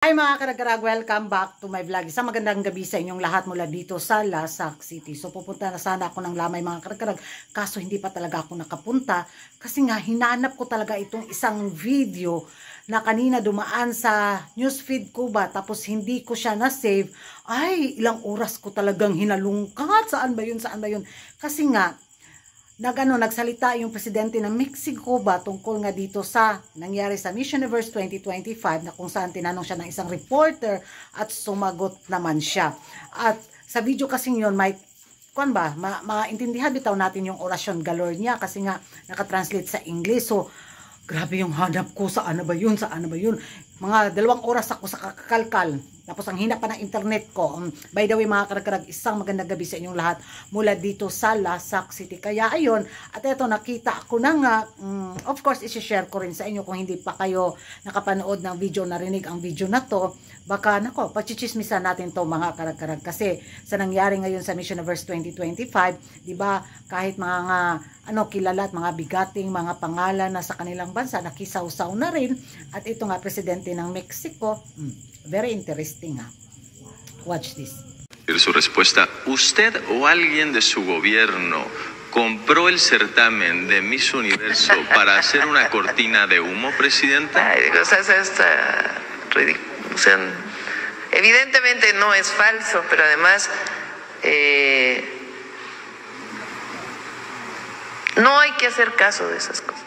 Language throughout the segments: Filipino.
Hi mga karagkarag, welcome back to my vlog. Isang magandang gabi sa inyong lahat mula dito sa Lasak City. So pupunta na sana ako ng Lamay mga karagkarag, kaso hindi pa talaga ako nakapunta kasi nga hinanap ko talaga itong isang video na kanina dumaan sa newsfeed ko ba, tapos hindi ko siya na-save. Ay, ilang oras ko talagang hinalungkat. Saan ba yun? Kasi nga nagsalita yung presidente ng Mexico ba tungkol nga dito sa nangyari sa Miss Universe 2025 na kung saan tinanong siya ng isang reporter at sumagot naman siya. At sa video kasing yun may maintindihan bitaw natin yung orasyon galore niya kasi nga nakatranslate sa English. So grabe yung hanap ko, saan na ba yun? Mga 2 oras ako sa kakalkal. Tapos ang hina pa ng internet ko. By the way mga karagkarag, isang magandang gabi sa inyong lahat mula dito sa Lasak City. Kaya ayun, at eto nakita ko na nga, of course isi-share ko rin sa inyo kung hindi pa kayo nakapanood ng video, narinig ang video na to. Baka nako, pagchichismisan natin to mga karagkarag. Kasi sa nangyari ngayon sa Miss Universe 2025, di ba kahit mga kilala at mga bigating mga pangalan na sa kanilang bansa nakisaw-saw na rin. At ito nga presidente ng Mexico, very interesting, ha? Watch this. Su respuesta, ¿usted o alguien de su gobierno compró el certamen de Miss Universo para hacer una cortina de humo, presidenta? Ay, o sea, ridículo. O sea, evidentemente no es falso, pero además no hay que hacer caso de esas cosas.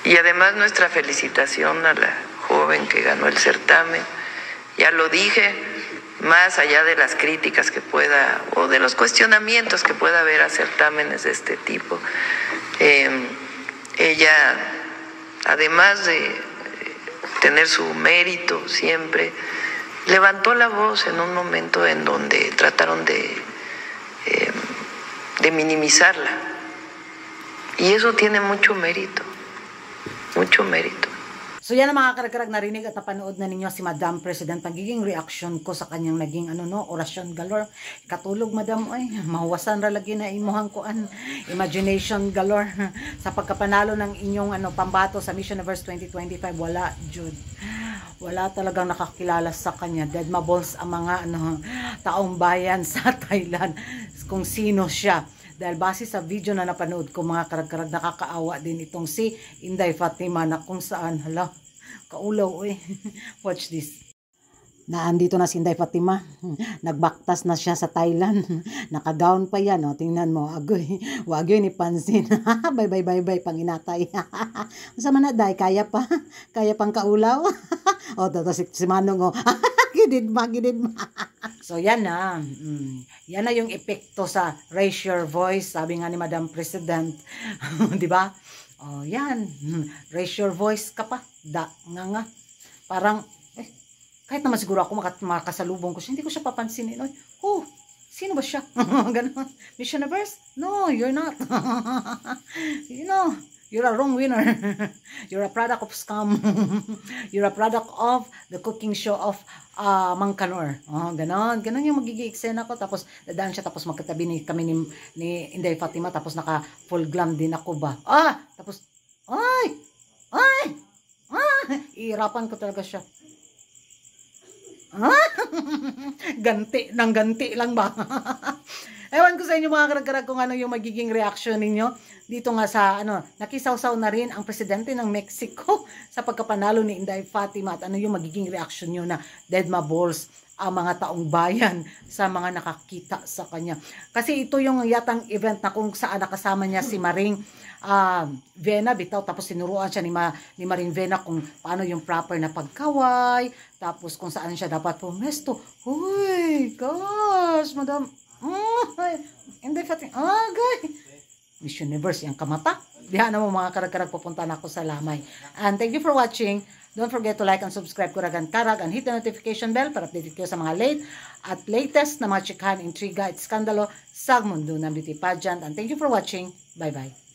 Y además nuestra felicitación a la joven que ganó el certamen. Ya lo dije, más allá de las críticas que pueda o de los cuestionamientos que pueda haber a certámenes de este tipo, ella, además de tener su mérito siempre, levantó la voz en un momento en donde trataron de minimizarla. Y eso tiene mucho mérito. Mucho mérito. So yan ang mga karagkarag, narinig at napanood na ninyo si Madam President. Pagiging reaction ko sa kanyang naging orasyon galore. Katulog Madam, ay mahuwasan ra lagi na imuhang kuan. Imagination galore. Sa pagkapanalo ng inyong pambato sa Miss Universe 2025, wala jud. Wala talagang nakakilala sa kanya. Dead maballs ang mga taong bayan sa Thailand kung sino siya. Dahil base sa video na napanood ko mga karagkarag, nakakaawa din itong si Inday Fatima na kung saan, kaulaw Watch this. Naandito na si Inday Fatima. Nagbaktas na siya sa Thailand. Nakagown pa yan. Tingnan mo. Agoy. Wagyo ni pansin. Bye. Panginatay. Masama na, day. Kaya pang kaulaw. Si Manong. Gidid ma. So yan na. Yan na yung epekto sa raise your voice. Sabi nga ni Madam President. Di ba? Yan. Raise your voice ka pa. Nga. Parang, kahit naman siguro ako makasalubong ko siya, hindi ko siya papansinin. Sino ba siya? Ganun. Miss Universe? No, you're not. You're a wrong winner. You're a product of scam. You're a product of the cooking show of Mang Kanor. Ganon yung magiging eksena ko. Tapos dadaan siya, tapos magkatabi kami ni Inday Fatima, tapos naka full glam din ako ba. Tapos, ihirapan ko talaga siya. Ganti lang ba? Ewan ko sa inyo mga karagkarag kung ano yung magiging reaction ninyo dito nga sa nakisaw-saw na rin ang presidente ng Mexico sa pagkapanalo ni Inday Fatima, at ano yung magiging reaction nyo na dead maballs ang mga taong bayan sa mga nakakita sa kanya. Kasi ito yung yatang event na kung saan nakasama niya si Maring Vena bitaw, tapos sinuruan siya ni Maring Vena kung paano yung proper na pagkaway, tapos kung saan siya dapat pumesto. Uy, gosh, Madam. Hindi Fatima. Miss Universe yung kamata. Diyan na mo mga karagkarag, pupunta na ako sa Lamay. And thank you for watching. Don't forget to like and subscribe Kuragan Karag and hit the notification bell para update kayo sa mga latest na mga chikahan, intriga at skandalo sa mundo ng beauty pageant. And thank you for watching. Bye-bye.